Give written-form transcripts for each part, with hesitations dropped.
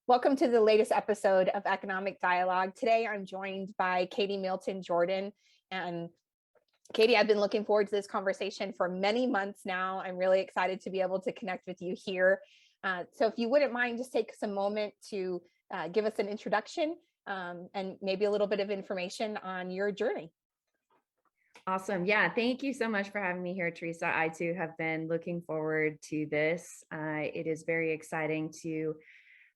Welcome to the latest episode of Economic Dialogue. Today, I'm joined by Katie Milton Jordan. And Katie, I've been looking forward to this conversation for many months now. I'm really excited to be able to connect with you here. So if you wouldn't mind, just take some moment to give us an introduction and maybe a little bit of information on your journey. Awesome. Yeah. Thank you so much for having me here, Teresa. I too have been looking forward to this. It is very exciting to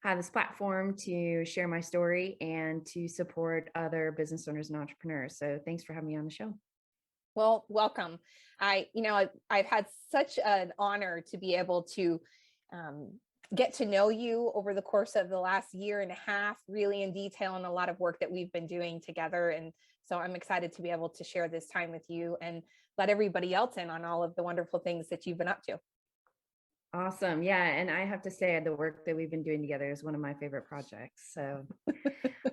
have this platform to share my story and to support other business owners and entrepreneurs. So thanks for having me on the show. Well, welcome. I've had such an honor to be able to get to know you over the course of the last year and a half, really in detail, and a lot of work that we've been doing together. And so I'm excited to be able to share this time with you and let everybody else in on all of the wonderful things that you've been up to. Awesome. Yeah. And I have to say the work that we've been doing together is one of my favorite projects. So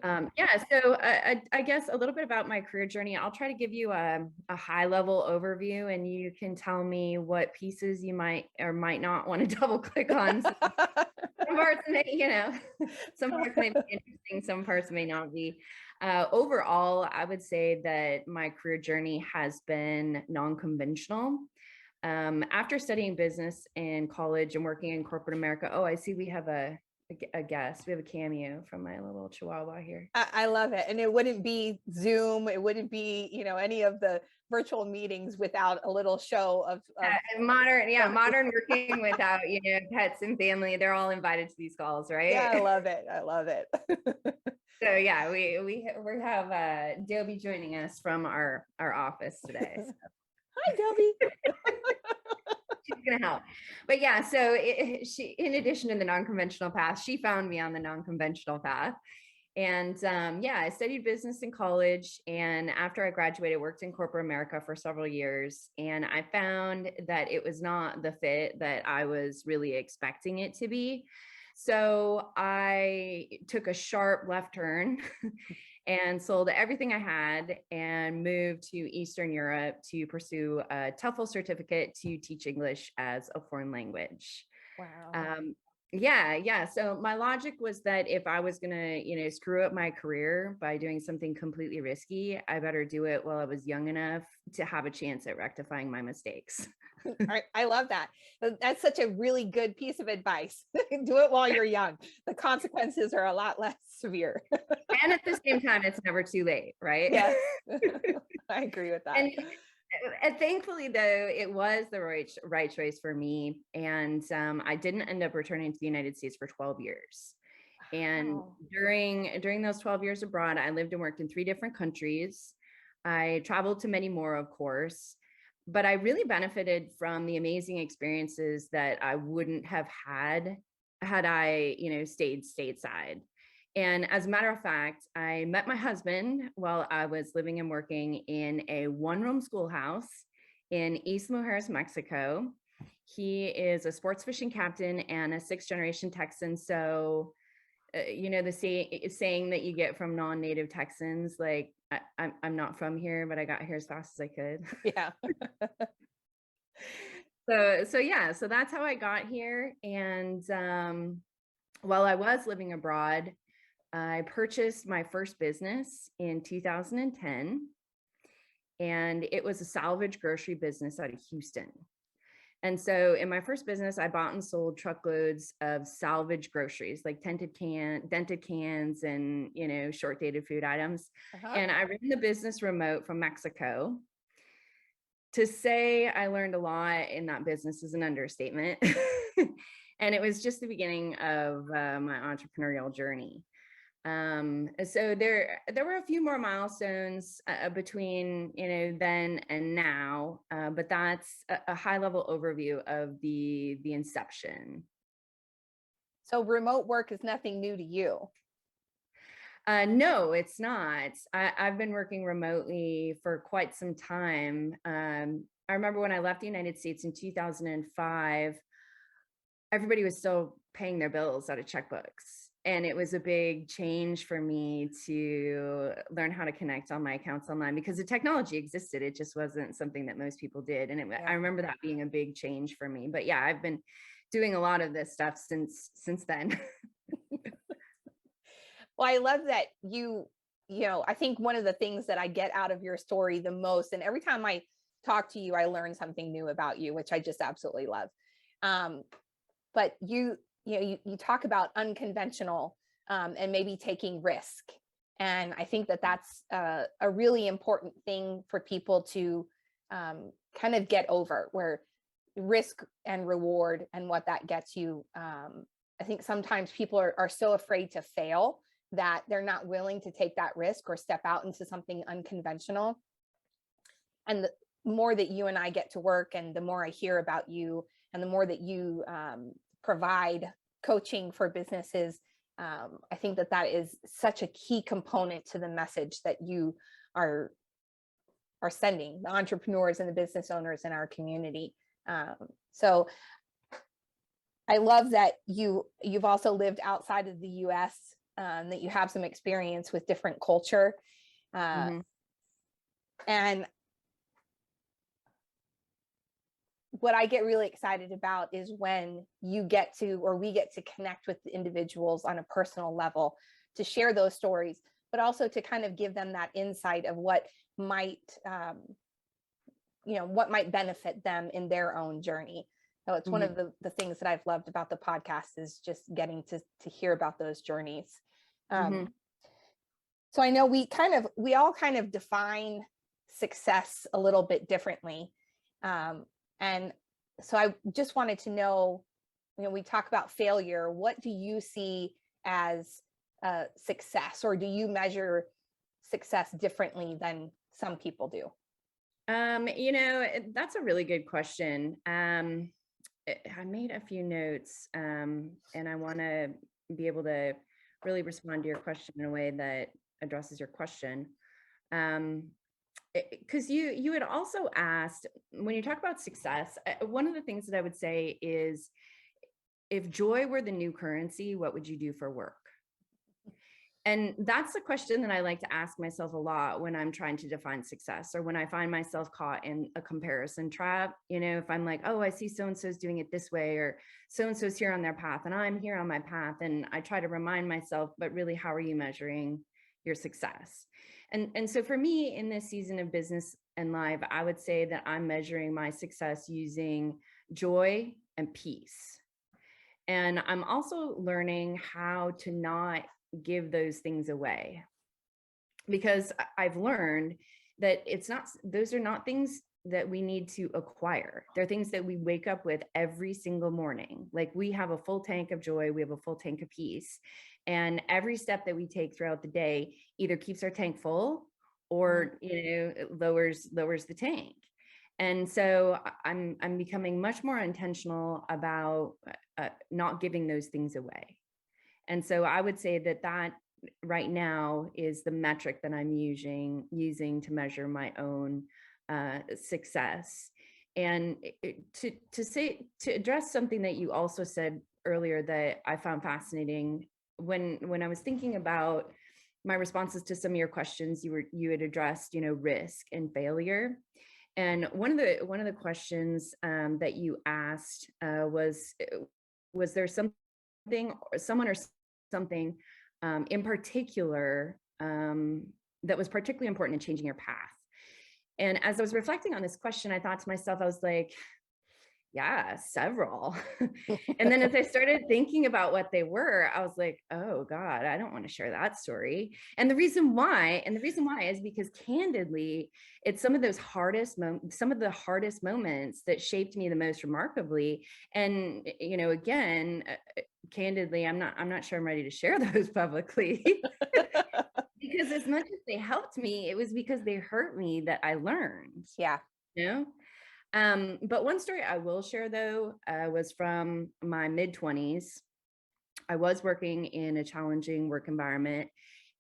I guess a little bit about my career journey. I'll try to give you a high level overview and you can tell me what pieces you might or might not want to double click on. Some parts may, some parts may be interesting, some parts may not be. Overall, I would say that my career journey has been non-conventional. After studying business in college and working in corporate America, I see we have a guest. We have a cameo from my little chihuahua here. I love it. And it wouldn't be Zoom. It wouldn't be, any of the virtual meetings without a little show of modern working without, pets and family. They're all invited to these calls, right? Yeah, I love it. I love it. So yeah, we have Dobie joining us from our office today. So. Hi, Dobie. She's gonna help. But yeah, so she, in addition to the non-conventional path, she found me on the non-conventional path. And I studied business in college. And after I graduated, worked in corporate America for several years. And I found that it was not the fit that I was really expecting it to be. So I took a sharp left turn and sold everything I had and moved to Eastern Europe to pursue a TOEFL certificate to teach English as a foreign language. Wow. So my logic was that if I was going to, screw up my career by doing something completely risky, I better do it while I was young enough to have a chance at rectifying my mistakes. I love that. That's such a really good piece of advice. Do it while you're young. The consequences are a lot less severe. And at the same time, it's never too late, right? Yes, I agree with that. And thankfully, though, it was the right choice for me. And I didn't end up returning to the United States for 12 years. And wow. during those 12 years abroad, I lived and worked in 3 different countries. I traveled to many more, of course. But I really benefited from the amazing experiences that I wouldn't have had I, stayed stateside. And as a matter of fact, I met my husband while I was living and working in a 1-room schoolhouse in East Mujeres, Mexico. He is a sports fishing captain and a 6th-generation Texan. So, the saying that you get from non-native Texans, like, I'm not from here, but I got here as fast as I could. Yeah. So that's how I got here. And while I was living abroad, I purchased my first business in 2010, and it was a salvage grocery business out of Houston. And so in my first business, I bought and sold truckloads of salvage groceries, like dented cans and, short dated food items. And I ran the business remote from Mexico. To say I learned a lot in that business is an understatement. And it was just the beginning of my entrepreneurial journey. So there were a few more milestones between, then and now, but that's a high level overview of the inception. So remote work is nothing new to you. No, it's not. I've been working remotely for quite some time. I remember when I left the United States in 2005, everybody was still paying their bills out of checkbooks. And it was a big change for me to learn how to connect all my accounts online because the technology existed. It just wasn't something that most people did. And I remember that being a big change for me. But yeah, I've been doing a lot of this stuff since then. Well, I love that I think one of the things that I get out of your story the most, and every time I talk to you, I learn something new about you, which I just absolutely love. But you talk about unconventional and maybe taking risk. And I think that that's a really important thing for people to kind of get over, where risk and reward and what that gets you. I think sometimes people are so afraid to fail that they're not willing to take that risk or step out into something unconventional. And the more that you and I get to work, and the more I hear about you, and the more that you provide coaching for businesses, I think that is such a key component to the message that you are sending the entrepreneurs and the business owners in our community. So I love that you've also lived outside of the US, that you have some experience with different culture. And what I get really excited about is when we get to connect with the individuals on a personal level, to share those stories, but also to kind of give them that insight of what might benefit them in their own journey. So it's one of the things that I've loved about the podcast, is just getting to hear about those journeys. So I know we all kind of define success a little bit differently. And so I just wanted to know, we talk about failure. What do you see as success, or do you measure success differently than some people do? That's a really good question. I made a few notes, and I want to be able to really respond to your question in a way that addresses your question. Because you had also asked, when you talk about success, one of the things that I would say is, if joy were the new currency, what would you do for work? And that's the question that I like to ask myself a lot when I'm trying to define success, or when I find myself caught in a comparison trap. If I'm like, oh, I see so-and-so's doing it this way, or so-and-so's here on their path and I'm here on my path. And I try to remind myself, but really, how are you measuring your success? And so for me, in this season of business and life, I would say that I'm measuring my success using joy and peace. And I'm also learning how to not give those things away, because I've learned that those are not things that we need to acquire. They're things that we wake up with every single morning. Like, we have a full tank of joy, we have a full tank of peace. And every step that we take throughout the day either keeps our tank full, or, it lowers the tank. And so I'm becoming much more intentional about not giving those things away. And so I would say that right now is the metric that I'm using to measure my own success. And to address something that you also said earlier that I found fascinating, when I was thinking about my responses to some of your questions, you had addressed, risk and failure. And one of the questions that you asked was there something in particular that was particularly important in changing your path? And as I was reflecting on this question, I thought to myself, I was like, yeah, several. And then as I started thinking about what they were, I was like, oh God, I don't want to share that story. And the reason why is because, candidly, it's some of the hardest moments that shaped me the most remarkably. And, again, candidly, I'm not sure I'm ready to share those publicly. Because as much as they helped me, it was because they hurt me that I learned. Yeah. But one story I will share, though, was from my mid-20s. I was working in a challenging work environment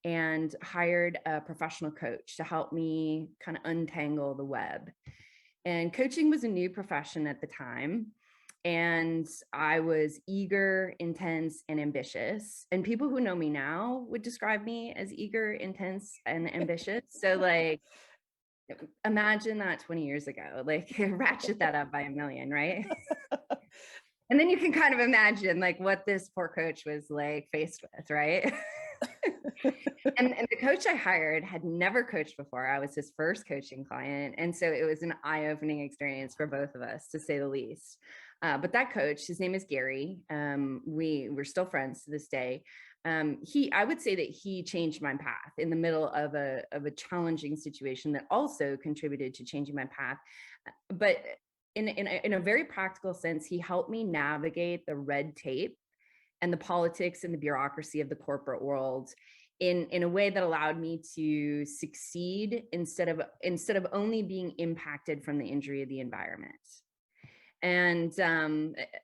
and hired a professional coach to help me kind of untangle the web. And coaching was a new profession at the time. And I was eager, intense, and ambitious. And people who know me now would describe me as eager, intense, and ambitious. So, like, imagine that 20 years ago, like, ratchet that up by a million, right? And then you can kind of imagine, like, what this poor coach was, like, faced with, right? And the coach I hired had never coached before. I was his first coaching client. And so it was an eye-opening experience for both of us, to say the least. But that coach, his name is Gary. We're still friends to this day. I would say that he changed my path in the middle of a challenging situation that also contributed to changing my path. But in a very practical sense, he helped me navigate the red tape and the politics and the bureaucracy of the corporate world in a way that allowed me to succeed instead of only being impacted from the injury of the environment. And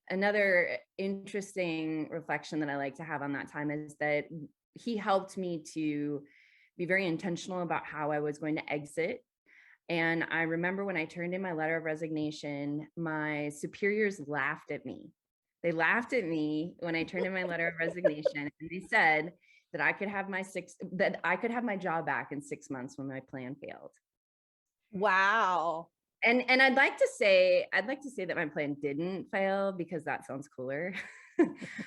another interesting reflection that I like to have on that time is that he helped me to be very intentional about how I was going to exit. And I remember when I turned in my letter of resignation, my superiors laughed at me. They laughed at me when I turned in my letter of resignation, and they said that I could have my job back in 6 months when my plan failed. Wow. And I'd like to say that my plan didn't fail, because that sounds cooler,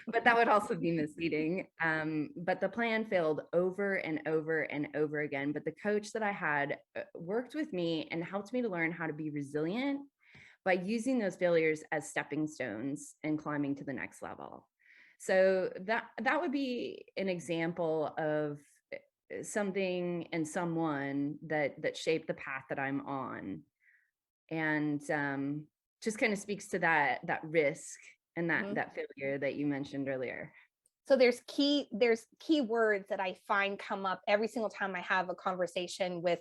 but that would also be misleading. But the plan failed over and over and over again. But the coach that I had worked with me and helped me to learn how to be resilient by using those failures as stepping stones and climbing to the next level. So that would be an example of something and someone that shaped the path that I'm on. And just kind of speaks to that risk and that failure that you mentioned earlier. So there's key words that I find come up every single time I have a conversation with,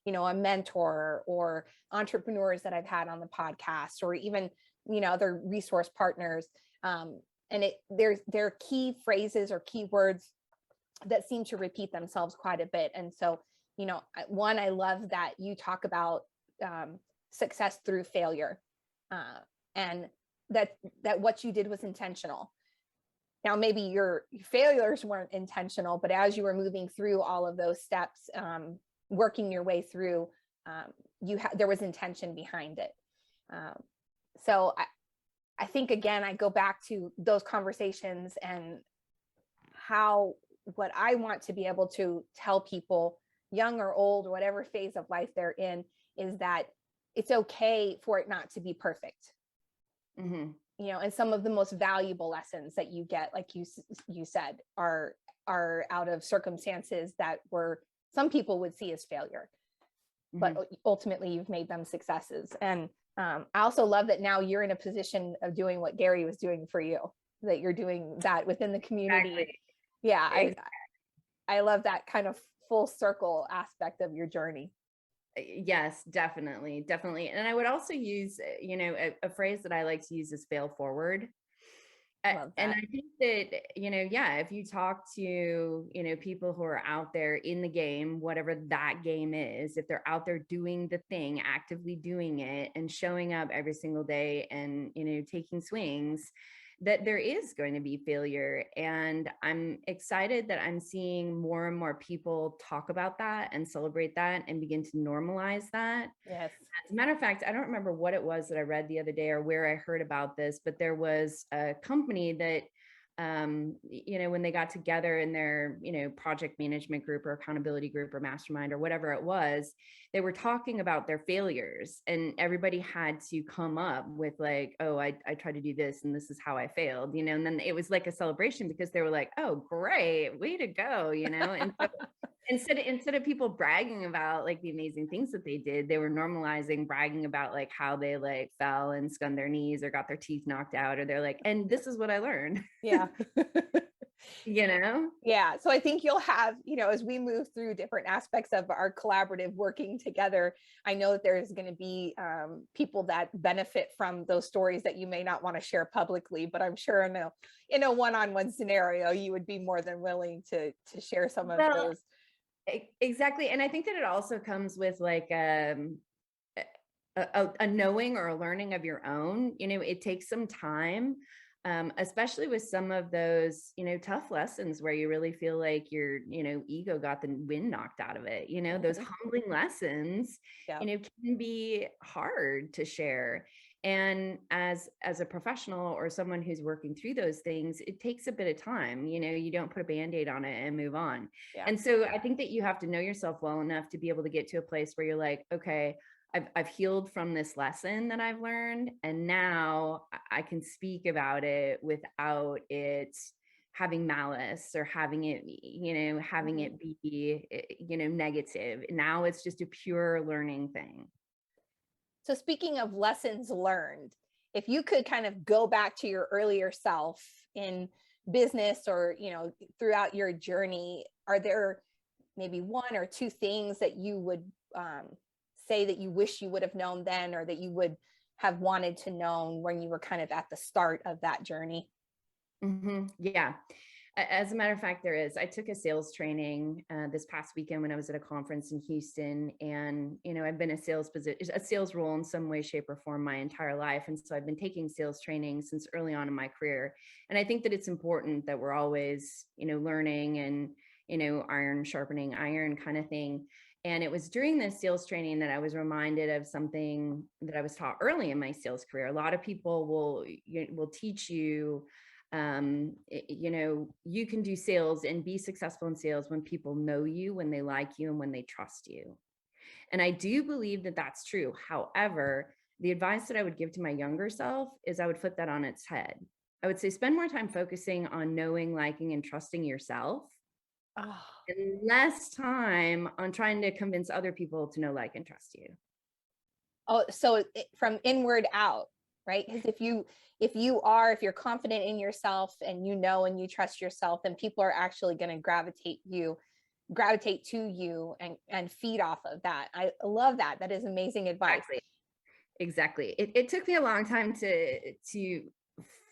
a mentor or entrepreneurs that I've had on the podcast, or even, other resource partners. And there are key phrases or key words that seem to repeat themselves quite a bit. And so, one, I love that you talk about success through failure, and that what you did was intentional. Now, maybe your failures weren't intentional, but as you were moving through all of those steps, working your way through, there was intention behind it. So I think, again, I go back to those conversations and what I want to be able to tell people, young or old, or whatever phase of life they're in, is that it's okay for it not to be perfect. Mm-hmm. And some of the most valuable lessons that you get, like you said, are out of circumstances that some people would see as failure, but ultimately you've made them successes. And I also love that now you're in a position of doing what Gary was doing for you, that you're doing that within the community. Exactly. Yeah, exactly. I love that kind of full circle aspect of your journey. Yes, definitely. And I would also use, a phrase that I like to use is fail forward. And I think that, if you talk to, people who are out there in the game, whatever that game is, if they're out there doing the thing, actively doing it and showing up every single day and, taking swings, that there is going to be failure. And I'm excited that I'm seeing more and more people talk about that and celebrate that and begin to normalize that. Yes. As a matter of fact, I don't remember what it was that I read the other day or where I heard about this, but there was a company that, when they got together in their, project management group or accountability group or mastermind or whatever it was, they were talking about their failures, and everybody had to come up with like, oh, I tried to do this and this is how I failed, and then it was like a celebration because they were like, oh, great, way to go, and so instead of people bragging about like the amazing things that they did, they were normalizing bragging about like how they like fell and skunned their knees or got their teeth knocked out, or they're like, and this is what I learned. Yeah. Yeah. So I think you'll have, as we move through different aspects of our collaborative working together, I know that there's going to be people that benefit from those stories that you may not want to share publicly, but I'm sure in a one-on-one scenario, you would be more than willing to share some of those. Exactly. And I think that it also comes with like a knowing or a learning of your own. It takes some time especially with some of those, tough lessons where you really feel like your, ego got the wind knocked out of it. Those humbling lessons, Yeah. can be hard to share. And as a professional or someone who's working through those things, it takes a bit of time. You don't put a Band-Aid on it and move on. Yeah. And so I think that you have to know yourself well enough to be able to get to a place where you're like, okay, I've healed from this lesson that I've learned, and now I can speak about it without it having malice or having it, having it be, negative. Now it's just a pure learning thing. So speaking of lessons learned, if you could kind of go back to your earlier self in business or, throughout your journey, are there maybe one or two things that you would say that you wish you would have known then, or that you would have wanted to know when you were kind of at the start of that journey? Yeah. As a matter of fact, there is. I took a sales training this past weekend when I was at a conference in Houston, and I've been a sales role in some way, shape, or form my entire life, and so I've been taking sales training since early on in my career. And I think that it's important that we're always, learning and iron sharpening iron kind of thing. And it was during this sales training that I was reminded of something that I was taught early in my sales career. A lot of people will teach you. You can do sales and be successful in sales when people know you, when they like you, and when they trust you. And I do believe that that's true. However, the advice that I would give to my younger self is I would flip that on its head. I would say, spend more time focusing on knowing, liking, and trusting yourself, and less time on trying to convince other people to know, like, and trust you. Oh, so from inward out, right? Because if you're confident in yourself and and you trust yourself, then people are actually going to gravitate to you and feed off of that. I love that. That is amazing advice. Exactly. It took me a long time to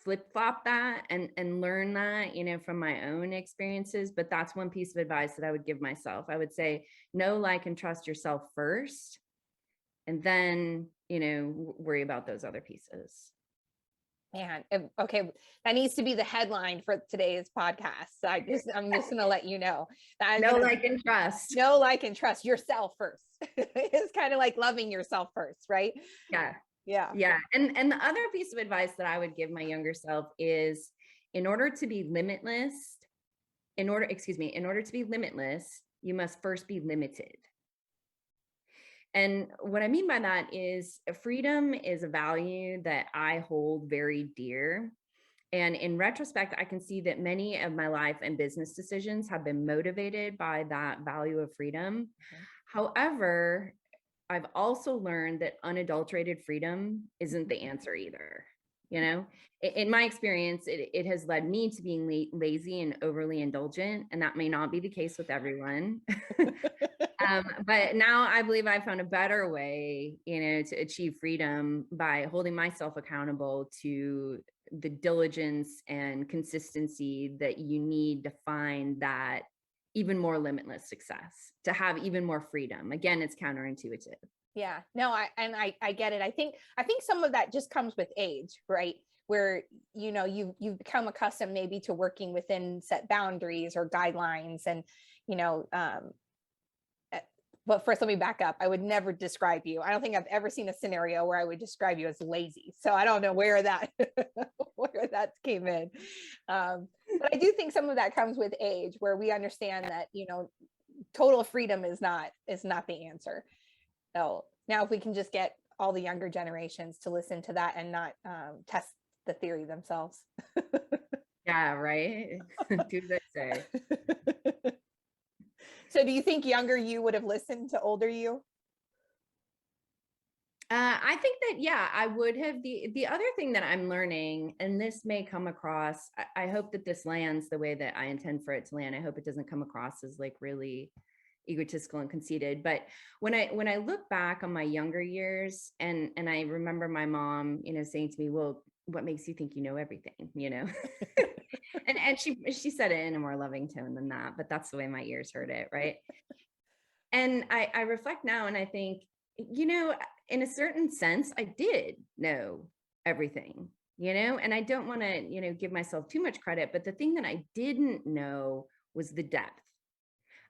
flip-flop that and learn that, from my own experiences. But that's one piece of advice that I would give myself. I would say, know, like, and trust yourself first, and then, worry about those other pieces. Man, okay, that needs to be the headline for today's podcast. I'm just going to let you know that know, like, and trust. Know, like, and trust yourself first. It's kind of like loving yourself first, right? Yeah. And the other piece of advice that I would give my younger self is, in order to be limitless, you must first be limited. And what I mean by that is, freedom is a value that I hold very dear. And in retrospect, I can see that many of my life and business decisions have been motivated by that value of freedom. However, I've also learned that unadulterated freedom isn't the answer either. In my experience, it has led me to being lazy and overly indulgent, and that may not be the case with everyone. But now I believe I found a better way, to achieve freedom by holding myself accountable to the diligence and consistency that you need to find that even more limitless success, to have even more freedom. Again, it's counterintuitive. Yeah, no, I get it. I think some of that just comes with age, right? Where, you've become accustomed maybe to working within set boundaries or guidelines, and, but first, let me back up. I would never describe you. I don't think I've ever seen a scenario where I would describe you as lazy. So I don't know where that came in. But I do think some of that comes with age, where we understand that, total freedom is not the answer. So now if we can just get all the younger generations to listen to that and not test the theory themselves. Yeah, right. Do they say? So do you think younger you would have listened to older you? I think that, yeah, I would have. The other thing that I'm learning, and this may come across, I hope that this lands the way that I intend for it to land. I hope it doesn't come across as like really egotistical and conceited. But when I look back on my younger years, and I remember my mom, saying to me, well, what makes you think you know everything, and she said it in a more loving tone than that, but that's the way my ears heard it, right? And I reflect now, and I think, in a certain sense, I did know everything. and I don't want to, give myself too much credit, but the thing that I didn't know was the depth.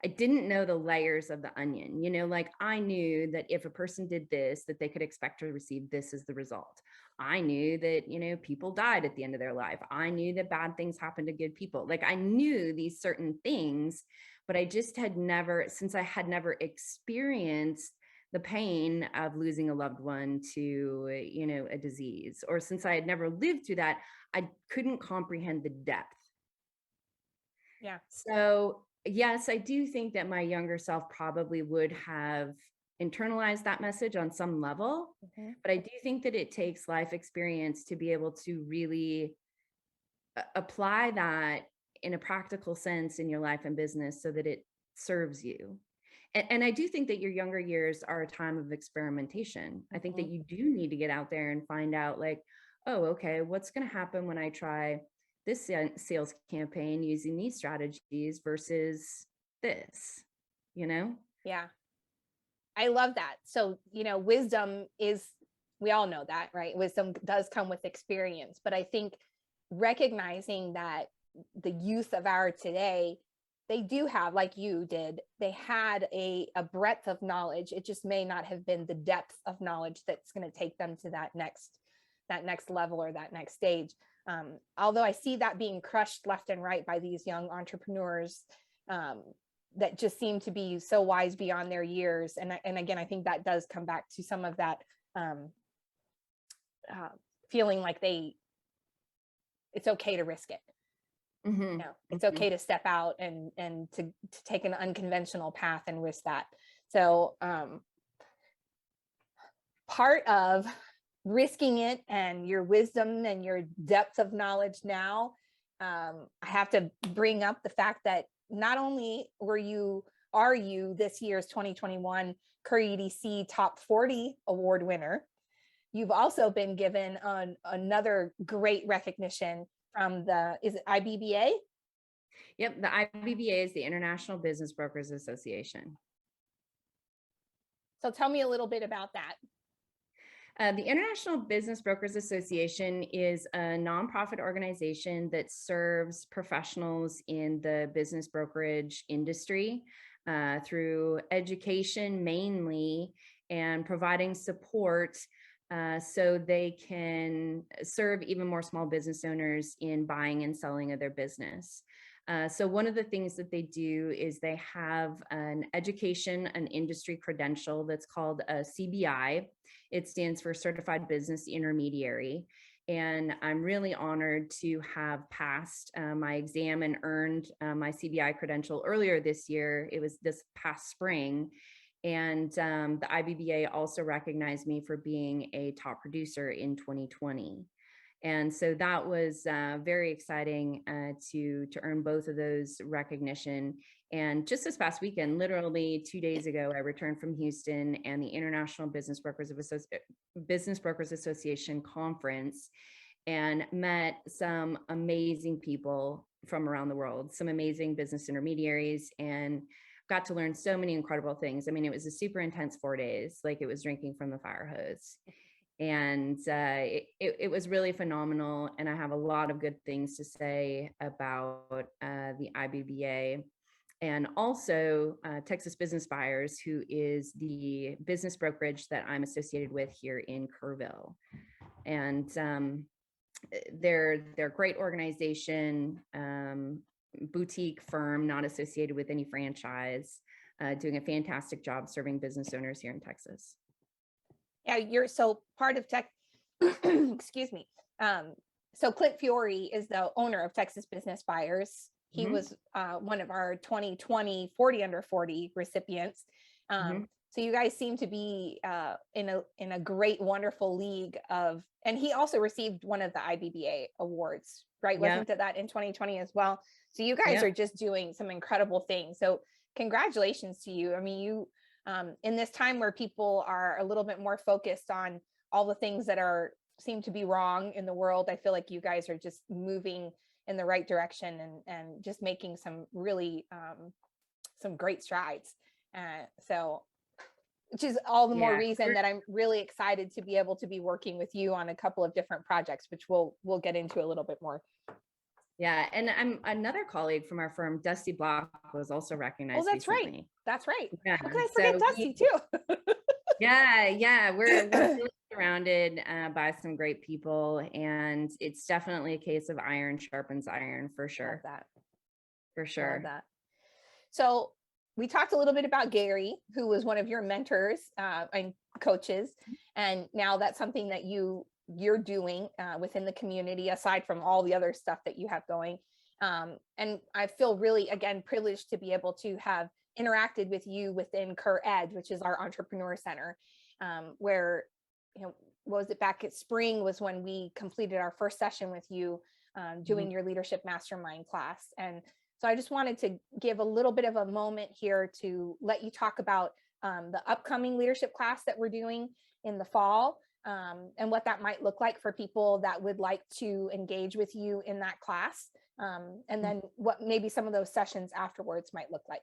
I didn't know the layers of the onion, like I knew that if a person did this, that they could expect to receive this as the result. I knew that, people died at the end of their life. I knew that bad things happened to good people. Like I knew these certain things, but I just had never, since I had never experienced the pain of losing a loved one to, a disease, or since I had never lived through that, I couldn't comprehend the depth. Yeah. So yes, I do think that my younger self probably would have internalized that message on some level, but I do think that it takes life experience to be able to really apply that in a practical sense in your life and business so that it serves you. And I do think that your younger years are a time of experimentation. I think that you do need to get out there and find out like, oh, okay, what's going to happen when I try this sales campaign using these strategies versus this, Yeah. I love that. So, wisdom is, we all know that, right? Wisdom does come with experience, but I think recognizing that the youth of our today, they do have, like you did, they had a breadth of knowledge. It just may not have been the depth of knowledge that's going to take them to that next level or that next stage. Although I see that being crushed left and right by these young entrepreneurs that just seem to be so wise beyond their years. And again, I think that does come back to some of that feeling like it's okay to risk it. It's okay to step out and to take an unconventional path and risk that. So part of risking it and your wisdom and your depth of knowledge now, I have to bring up the fact that not only are you this year's 2021 KerrEDC TopForty Award winner, you've also been given another great recognition from is it IBBA? Yep, the IBBA is the International Business Brokers Association. So tell me a little bit about that. The International Business Brokers Association is a nonprofit organization that serves professionals in the business brokerage industry through education mainly and providing support so they can serve even more small business owners in buying and selling of their business. So one of the things that they do is they have an industry credential that's called a CBI. It stands for Certified Business Intermediary. And I'm really honored to have passed my exam and earned my CBI credential earlier this year. It was this past spring. And the IBBA also recognized me for being a top producer in 2020. And so that was very exciting to earn both of those recognition. And just this past weekend, literally 2 days ago, I returned from Houston and the International Business Brokers Association conference and met some amazing people from around the world, some amazing business intermediaries, and got to learn so many incredible things. I mean, it was a super intense 4 days, like it was drinking from the fire hose. And it was really phenomenal. And I have a lot of good things to say about the IBBA and also Texas Business Buyers, who is the business brokerage that I'm associated with here in Kerrville. And they're a great organization, boutique firm, not associated with any franchise, doing a fantastic job serving business owners here in Texas. Yeah, you're so part of tech. Excuse me. So Clint Fiore is the owner of Texas Business Buyers. He was one of our 2020 40 under 40 recipients. So you guys seem to be in a great, wonderful league of, and he also received one of the IBBA awards, right? Yeah. Wasn't that in 2020 as well? So you guys are just doing some incredible things. So congratulations to you. I mean, you, in this time where people are a little bit more focused on all the things that seem to be wrong in the world, I feel like you guys are just moving in the right direction and just making some really some great strides. So which is all the more Yeah. reason that I'm really excited to be able to be working with you on a couple of different projects, which we'll get into a little bit more. Yeah. And I'm another colleague from our firm, Dusty Block, was also recognized That's recently. right. That's right. Yeah. How could I forget Dusty too? Yeah. We're really surrounded by some great people, and it's definitely a case of iron sharpens iron for sure. Love that. For sure. Love that. So we talked a little bit about Gary, who was one of your mentors and coaches, and now that's something that you're doing within the community, aside from all the other stuff that you have going. And I feel really, again, privileged to be able to have interacted with you within KerrEDGE, which is our entrepreneur center, where, what was it, back at spring was when we completed our first session with you doing your Leadership Mastermind class. And so I just wanted to give a little bit of a moment here to let you talk about the upcoming leadership class that we're doing in the fall, and what that might look like for people that would like to engage with you in that class. And then what maybe some of those sessions afterwards might look like.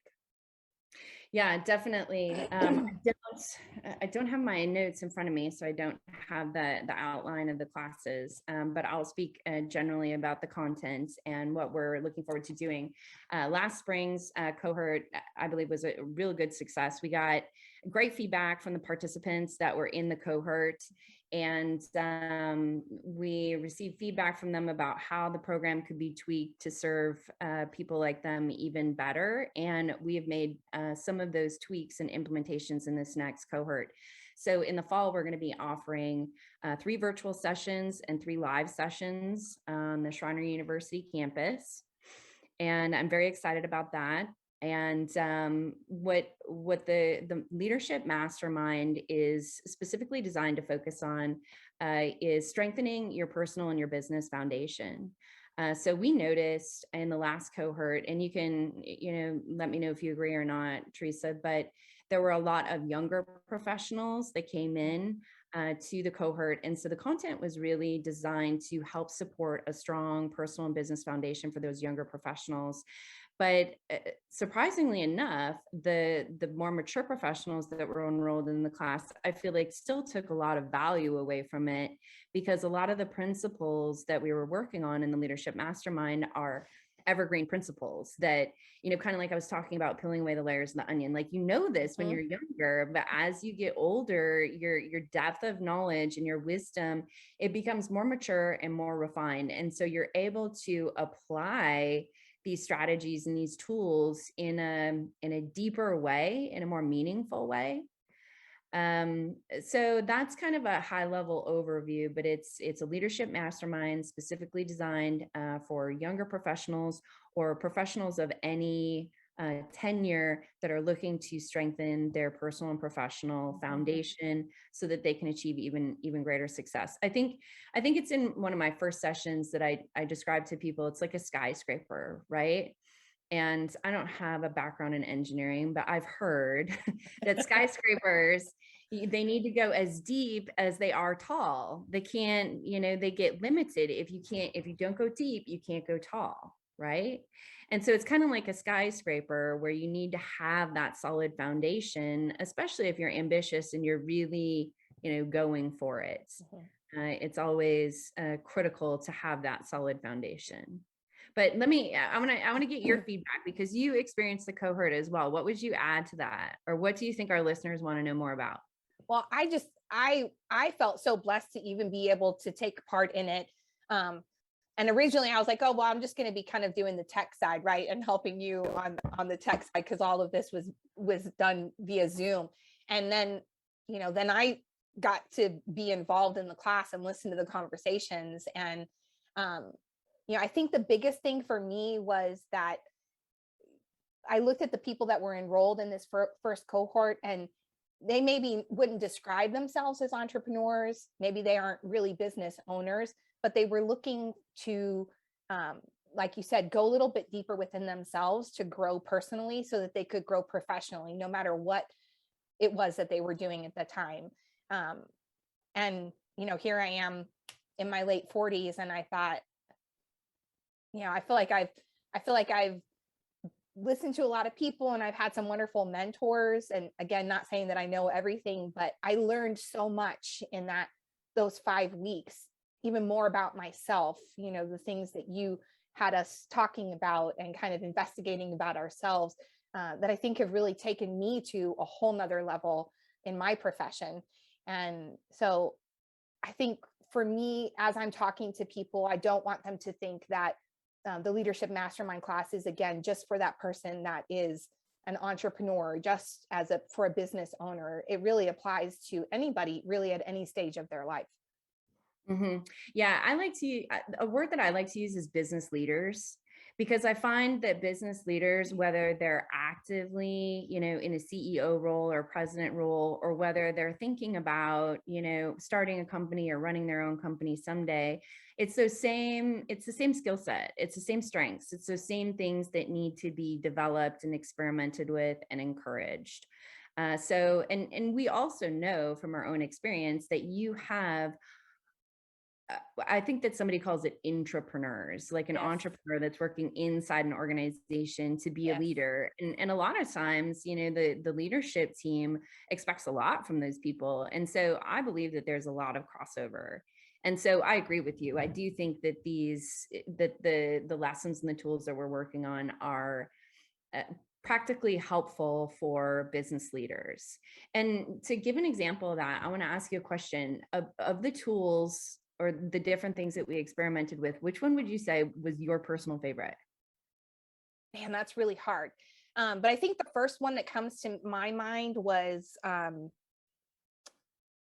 Yeah, definitely. I don't have my notes in front of me, so I don't have the outline of the classes, but I'll speak generally about the content and what we're looking forward to doing. Last spring's cohort, I believe, was a really good success. We got great feedback from the participants that were in the cohort, and we received feedback from them about how the program could be tweaked to serve people like them even better. And we have made some of those tweaks and implementations in this next cohort. So in the fall, we're going to be offering 3 virtual sessions and 3 live sessions on the Schreiner University campus. And I'm very excited about that. And what the Leadership Mastermind is specifically designed to focus on is strengthening your personal and your business foundation. So we noticed in the last cohort, and you can, let me know if you agree or not, Teresa, but there were a lot of younger professionals that came in to the cohort. And so the content was really designed to help support a strong personal and business foundation for those younger professionals. But surprisingly enough, the more mature professionals that were enrolled in the class, I feel like still took a lot of value away from it, because a lot of the principles that we were working on in the Leadership Mastermind are evergreen principles that, kind of like I was talking about, peeling away the layers of the onion. Like, this when you're younger, but as you get older, your depth of knowledge and your wisdom, it becomes more mature and more refined. And so you're able to apply these strategies and these tools in a deeper way, in a more meaningful way. So that's kind of a high level overview, but it's a leadership mastermind specifically designed for younger professionals or professionals of any tenure that are looking to strengthen their personal and professional foundation so that they can achieve even greater success. I think it's in one of my first sessions that I described to people. It's like a skyscraper, right? And I don't have a background in engineering, but I've heard that skyscrapers, they need to go as deep as they are tall. They can't, they get limited. If you don't go deep, you can't go tall, right? And so it's kind of like a skyscraper where you need to have that solid foundation, especially if you're ambitious and you're really, going for it. It's always critical to have that solid foundation. But I want to get your feedback, because you experienced the cohort as well. What would you add to that? Or what do you think our listeners want to know more about? Well, I felt so blessed to even be able to take part in it. And originally I was like, oh, well, I'm just going to be kind of doing the tech side, right? And helping you on the tech side, because all of this was done via Zoom. And then, then I got to be involved in the class and listen to the conversations. And, I think the biggest thing for me was that I looked at the people that were enrolled in this first cohort, and they maybe wouldn't describe themselves as entrepreneurs. Maybe they aren't really business owners, but they were looking to, like you said, go a little bit deeper within themselves to grow personally so that they could grow professionally, no matter what it was that they were doing at the time. And, here I am in my late 40s, and I thought, I feel like I've listened to a lot of people and I've had some wonderful mentors. And again, not saying that I know everything, but I learned so much in those 5 weeks, even more about myself, the things that you had us talking about and kind of investigating about ourselves, that I think have really taken me to a whole nother level in my profession. And so I think for me, as I'm talking to people, I don't want them to think that the Leadership Mastermind class is, again, just for that person that is an entrepreneur, just for a business owner. It really applies to anybody really at any stage of their life. Yeah, a word that I like to use is business leaders, because I find that business leaders, whether they're actively, in a CEO role or president role, or whether they're thinking about, starting a company or running their own company someday, it's the same skill set. It's the same strengths. It's the same things that need to be developed and experimented with and encouraged. And we also know from our own experience that you have, I think that somebody calls it intrapreneurs, like an entrepreneur that's working inside an organization to be a leader. And a lot of times, the leadership team expects a lot from those people. And so I believe that there's a lot of crossover. And so I agree with you. I do think that the lessons and the tools that we're working on are practically helpful for business leaders. And to give an example of that, I want to ask you a question of the tools or the different things that we experimented with. Which one would you say was your personal favorite? Man, that's really hard. But I think the first one that comes to my mind was,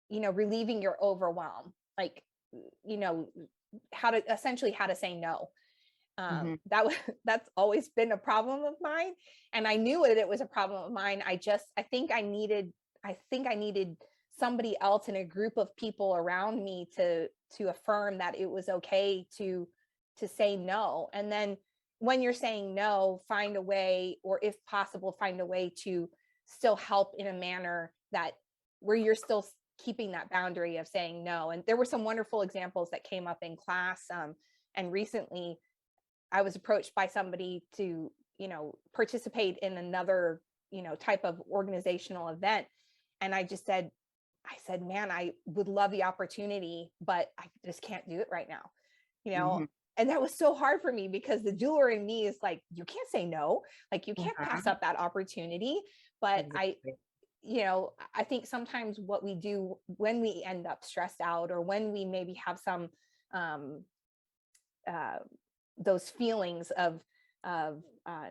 relieving your overwhelm, like, how to say no. That's always been a problem of mine. And I knew it was a problem of mine. I think I needed somebody else in a group of people around me to affirm that it was okay to say no. And then when you're saying no, find a way, or if possible, find a way to still help in a manner that where you're still keeping that boundary of saying no. And there were some wonderful examples that came up in class. And recently I was approached by somebody to, participate in another, type of organizational event. And I said, man, I would love the opportunity, but I just can't do it right now, And that was so hard for me because the doer in me is like, you can't say no, like you can't pass up that opportunity. But Exactly. I think sometimes what we do when we end up stressed out, or when we maybe have some those feelings of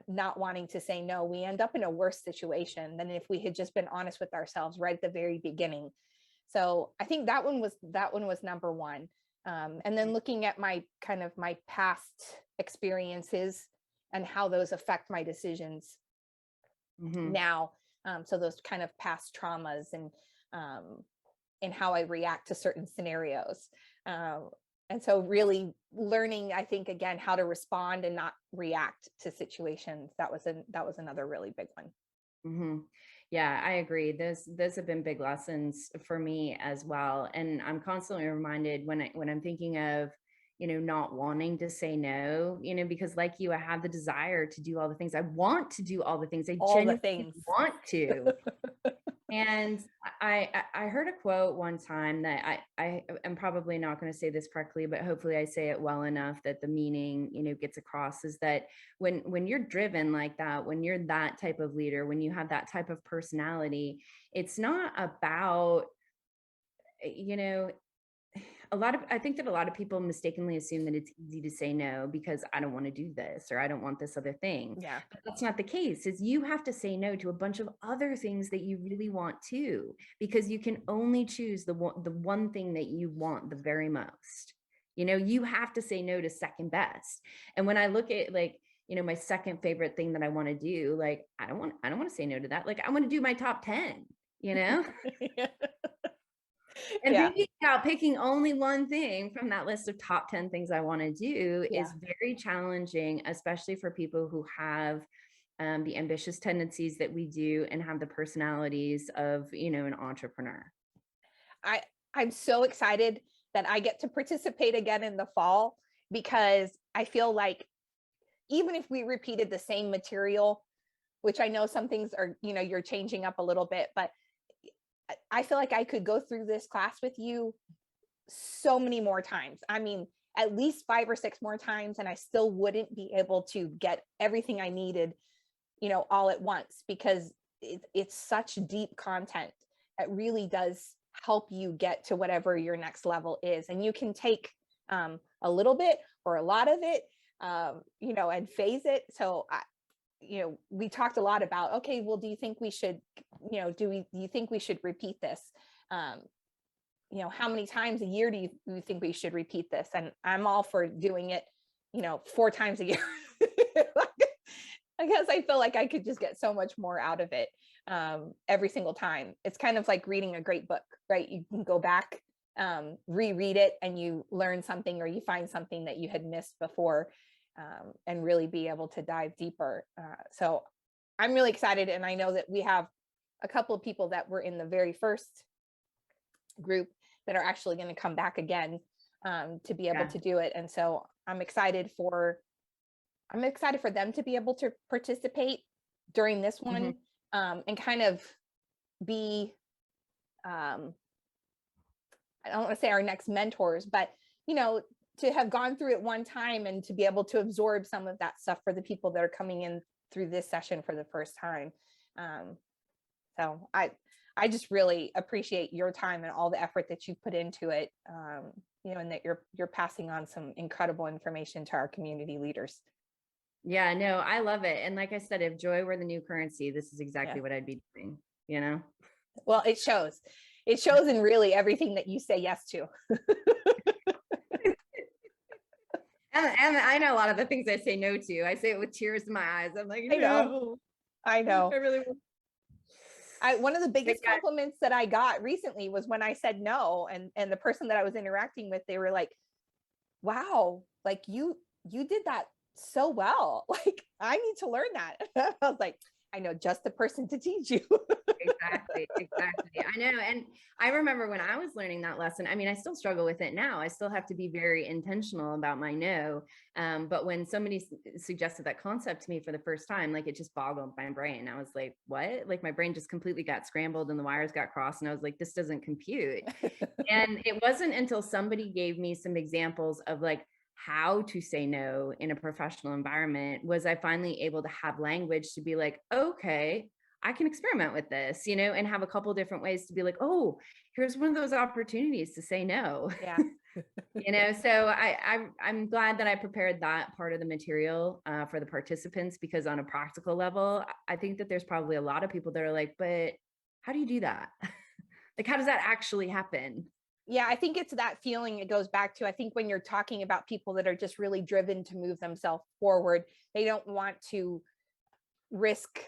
not wanting to say no, we end up in a worse situation than if we had just been honest with ourselves right at the very beginning. So I think that one was number one. And then looking at my past experiences and how those affect my decisions now. So those kind of past traumas and how I react to certain scenarios. And so really learning, I think, again, how to respond and not react to situations. That was another really big one. Yeah, I agree. Those have been big lessons for me as well. And I'm constantly reminded when I'm thinking of, not wanting to say no, because like you, I have the desire to do all the things. I want to do all the things. I genuinely want to. And I heard a quote one time that I am probably not going to say this correctly, but hopefully I say it well enough that the meaning, gets across, is that when you're driven like that, when you're that type of leader, when you have that type of personality, it's not about, I think that a lot of people mistakenly assume that it's easy to say no because I don't want to do this or I don't want this other thing. Yeah. But that's not the case. Is you have to say no to a bunch of other things that you really want to, because you can only choose the one thing that you want the very most. You have to say no to second best. And when I look at my second favorite thing that I want to do, like, I don't want to say no to that. Like, I want to do my top 10, Yeah. And thinking about picking only one thing from that list of top 10 things I want to do is very challenging, especially for people who have the ambitious tendencies that we do and have the personalities of, an entrepreneur. I'm so excited that I get to participate again in the fall, because I feel like even if we repeated the same material, which I know some things are, you're changing up a little bit, but I feel like I could go through this class with you so many more times. I mean, at least 5 or 6 more times, and I still wouldn't be able to get everything I needed, all at once, because it's such deep content that really does help you get to whatever your next level is. And you can take a little bit or a lot of it, and phase it. So we talked a lot about, okay, well, do you think we should, do you think we should repeat this? How many times a year do you think we should repeat this? And I'm all for doing it, 4 times a year. I guess I feel like I could just get so much more out of it every single time. It's kind of like reading a great book, right? You can go back, reread it, and you learn something, or you find something that you had missed before, and really be able to dive deeper. So I'm really excited. And I know that we have a couple of people that were in the very first group that are actually going to come back again to be able to do it. And so I'm excited for them to be able to participate during this one, and kind of be, I don't want to say our next mentors, but, to have gone through it one time and to be able to absorb some of that stuff for the people that are coming in through this session for the first time. So I just really appreciate your time and all the effort that you've put into it, and that you're passing on some incredible information to our community leaders. Yeah, no, I love it. And like I said, if joy were the new currency, this is exactly what I'd be doing, Well, it shows in really everything that you say yes to. And I know a lot of the things I say no to. I say it with tears in my eyes. I'm like, I know. I really will. One of the biggest compliments that I got recently was when I said no, and the person that I was interacting with, they were like, wow, like you did that so well. Like, I need to learn that. I was like, I know just the person to teach you. Exactly. I know. And I remember when I was learning that lesson, I mean, I still struggle with it now. I still have to be very intentional about my no. But when somebody suggested that concept to me for the first time, like, it just boggled my brain. I was like, what? Like, my brain just completely got scrambled and the wires got crossed. And I was like, this doesn't compute. And it wasn't until somebody gave me some examples of like how to say no in a professional environment was I finally able to have language to be like, okay, I can experiment with this, and have a couple different ways to be like, oh, here's one of those opportunities to say no. Yeah. So I'm glad that I prepared that part of the material for the participants, because on a practical level, I think that there's probably a lot of people that are like, but how do you do that? Like, how does that actually happen? Yeah, I think it's that feeling it goes back to. I think when you're talking about people that are just really driven to move themselves forward, they don't want to risk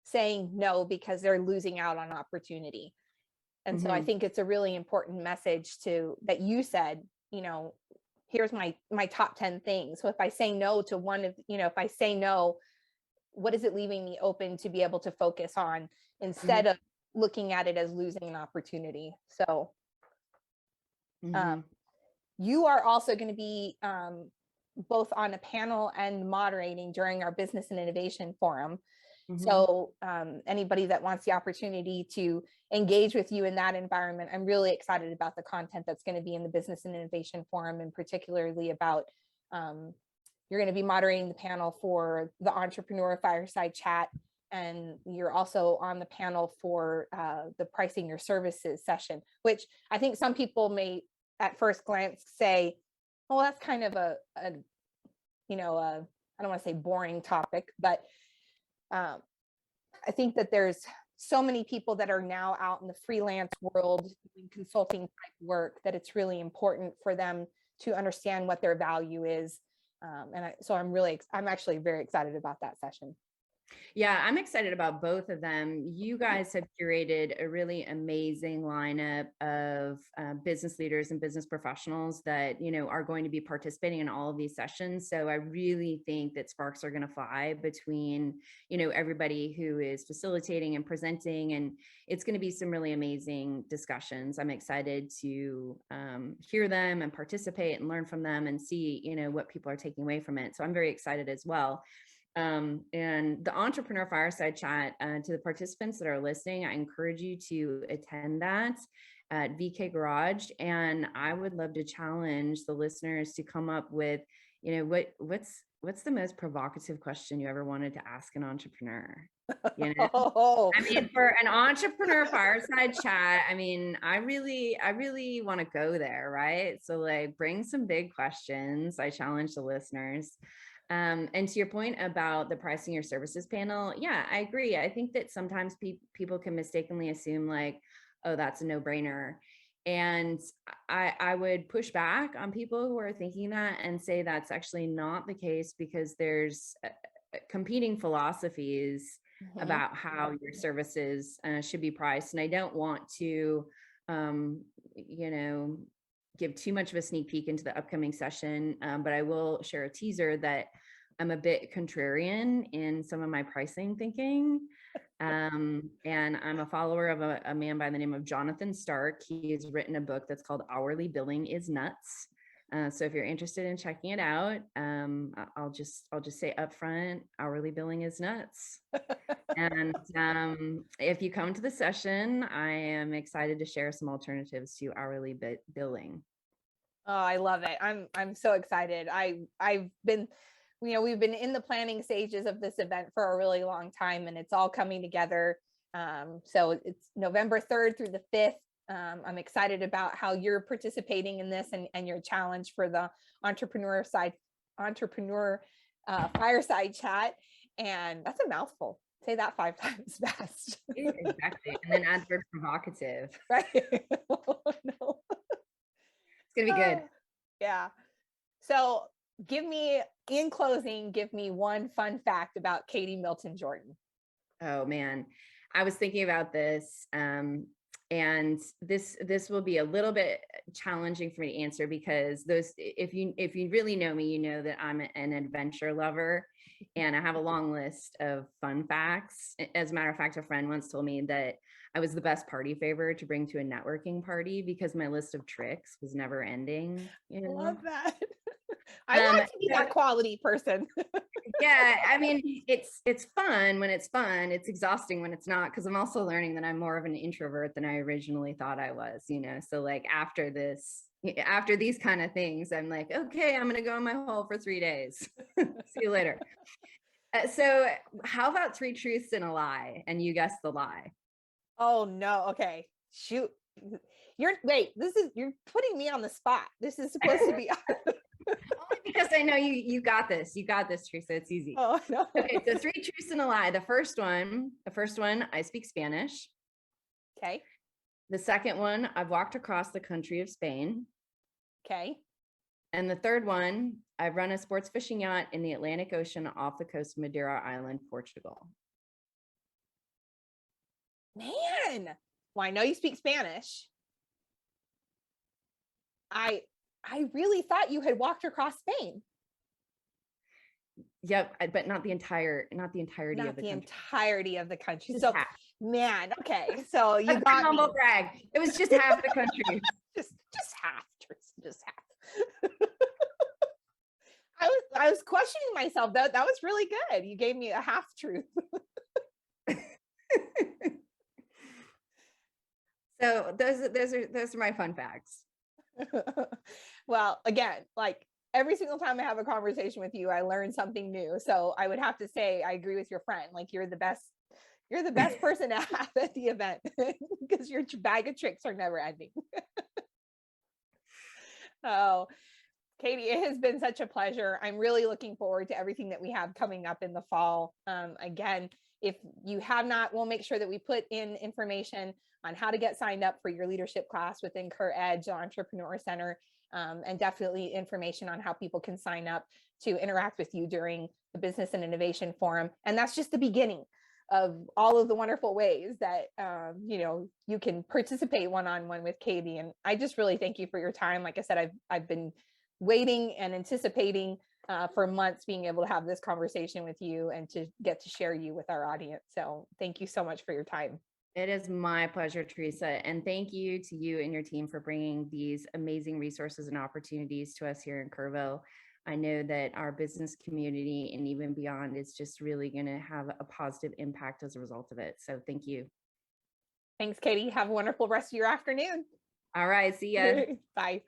saying no because they're losing out on opportunity. And so I think it's a really important message that you said, here's my top 10 things. So if I say no to one of, if I say no, what is it leaving me open to be able to focus on instead of looking at it as losing an opportunity? So you are also going to be both on a panel and moderating during our Business and Innovation Forum. So anybody that wants the opportunity to engage with you in that environment, I'm really excited about the content that's going to be in the Business and Innovation Forum, and particularly about, you're going to be moderating the panel for the Entrepreneur Fireside Chat. And you're also on the panel for the Pricing Your Services session, which I think some people may at first glance say, well, that's kind of a I don't want to say boring topic, but I think that there's so many people that are now out in the freelance world doing consulting type work that it's really important for them to understand what their value is. So I'm actually very excited about that session. Yeah, I'm excited about both of them. You guys have curated a really amazing lineup of business leaders and business professionals that, are going to be participating in all of these sessions. So I really think that sparks are going to fly between, everybody who is facilitating and presenting, and it's going to be some really amazing discussions. I'm excited to hear them and participate and learn from them and see, what people are taking away from it. So I'm very excited as well. And the Entrepreneur Fireside Chat, to the participants that are listening, I encourage you to attend that at VK Garage. And I would love to challenge the listeners to come up with, what's the most provocative question you ever wanted to ask an entrepreneur? I mean, for an entrepreneur fireside chat, I mean, I really want to go there, right? So like, bring some big questions. I challenge the listeners. And to your point about the pricing your services panel, yeah, I agree. I think that sometimes people can mistakenly assume like, oh, that's a no-brainer. And I would push back on people who are thinking that and say that's actually not the case, because there's competing philosophies about how your services should be priced. And I don't want to, give too much of a sneak peek into the upcoming session, but I will share a teaser that I'm a bit contrarian in some of my pricing thinking. And I'm a follower of a man by the name of Jonathan Stark. He has written a book that's called Hourly Billing is Nuts. So if you're interested in checking it out, I'll just say upfront, hourly billing is nuts. And if you come to the session, I am excited to share some alternatives to hourly billing. Oh, I love it. I'm so excited. I've been, we've been in the planning stages of this event for a really long time, and it's all coming together. So it's November 3rd through the 5th. I'm excited about how you're participating in this and your challenge for the entrepreneur fireside chat. And that's a mouthful. Say that 5 times fast. Exactly. And then add the word provocative. Right. Oh, no. It's going to be good. Yeah. So in closing, give me one fun fact about Katie Milton Jordan. Oh man, I was thinking about this. And this will be a little bit challenging for me to answer, because if you really know me, you know that I'm an adventure lover, and I have a long list of fun facts. As a matter of fact, a friend once told me that I was the best party favor to bring to a networking party because my list of tricks was never ending. I love that. I want to be that quality person. Yeah, I mean, it's fun when it's fun. It's exhausting when it's not, because I'm also learning that I'm more of an introvert than I originally thought I was, So like after these kind of things, I'm like, okay, I'm going to go in my hole for 3 days. See you later. So how about 3 truths and a lie? And you guess the lie. Oh no. Okay. Shoot. You're putting me on the spot. This is supposed to be only because I know you got this. You got this, Teresa. It's easy. Oh no. Okay, so 3 truths and a lie. The first one, I speak Spanish. Okay. The second one, I've walked across the country of Spain. Okay. And the third one, I've run a sports fishing yacht in the Atlantic Ocean off the coast of Madeira Island, Portugal. Man, well, I know you speak Spanish. I really thought you had walked across Spain. Yep, but not the entirety of the country. Entirety of the country. Just so half. Man, okay. So you got humble brag. It was just half the country. just half, just half. I was questioning myself. That was really good. You gave me a half truth. So those are my fun facts. Well, again, like every single time I have a conversation with you, I learn something new. So I would have to say, I agree with your friend. Like you're the best person to have at the event because your bag of tricks are never ending. Oh, Katie, it has been such a pleasure. I'm really looking forward to everything that we have coming up in the fall. Again, if you have not, we'll make sure that we put in information on how to get signed up for your leadership class within KerrEDGE Entrepreneur Center, and definitely information on how people can sign up to interact with you during the Business and Innovation Forum. And that's just the beginning of all of the wonderful ways that you can participate one-on-one with Katie. And I just really thank you for your time. Like I said, I've been waiting and anticipating for months being able to have this conversation with you and to get to share you with our audience. So thank you so much for your time. It is my pleasure, Teresa. And thank you to you and your team for bringing these amazing resources and opportunities to us here in Kerrville. I know that our business community and even beyond is just really going to have a positive impact as a result of it. So thank you. Thanks, Katie. Have a wonderful rest of your afternoon. All right. See ya. Bye.